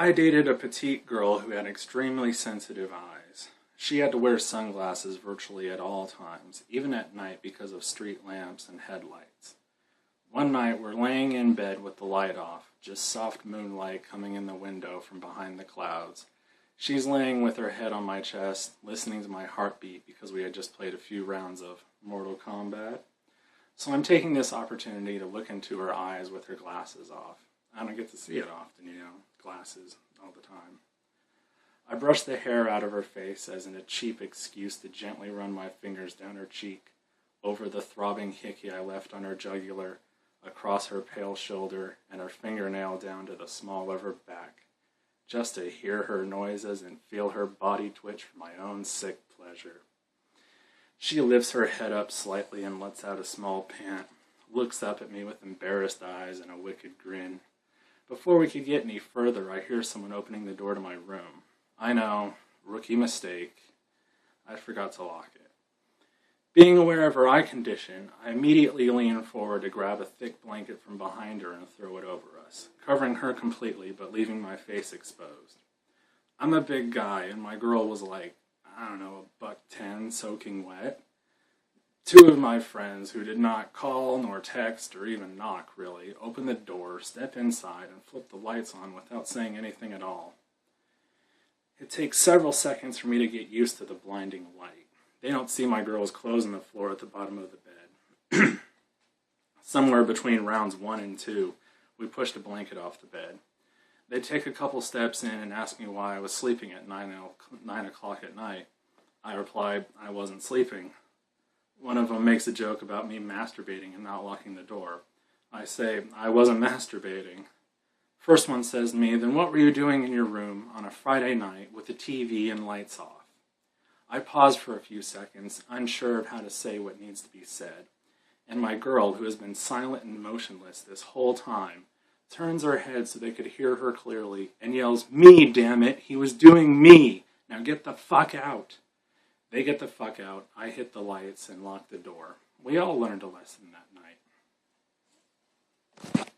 I dated a petite girl who had extremely sensitive eyes. She had to wear sunglasses virtually at all times, even at night because of street lamps and headlights. One night we're laying in bed with the light off, just soft moonlight coming in the window from behind the clouds. She's laying with her head on my chest, listening to my heartbeat because we had just played a few rounds of Mortal Kombat. So I'm taking this opportunity to look into her eyes with her glasses off. I don't get to see it often, glasses all the time. I brush the hair out of her face as in a cheap excuse to gently run my fingers down her cheek, over the throbbing hickey I left on her jugular, across her pale shoulder, and her fingernail down to the small of her back, just to hear her noises and feel her body twitch for my own sick pleasure. She lifts her head up slightly and lets out a small pant, looks up at me with embarrassed eyes and a wicked grin. Before we could get any further, I hear someone opening the door to my room. I know, rookie mistake. I forgot to lock it. Being aware of her eye condition, I immediately lean forward to grab a thick blanket from behind her and throw it over us, covering her completely but leaving my face exposed. I'm a big guy, and my girl was like, $110 soaking wet. Two of my friends, who did not call nor text or even knock really, open the door, step inside, and flip the lights on without saying anything at all. It takes several seconds for me to get used to the blinding light. They don't see my girl's clothes on the floor at the bottom of the bed. Somewhere between rounds 1 and 2, we pushed a blanket off the bed. They take a couple steps in and ask me why I was sleeping at 9 o'clock at night. I reply, I wasn't sleeping. One of them makes a joke about me masturbating and not locking the door. I say, I wasn't masturbating. First one says to me, then what were you doing in your room on a Friday night with the TV and lights off? I pause for a few seconds, unsure of how to say what needs to be said. And my girl, who has been silent and motionless this whole time, turns her head so they could hear her clearly and yells, me, damn it, he was doing me. Now get the fuck out. They get the fuck out, I hit the lights and lock the door. We all learned a lesson that night.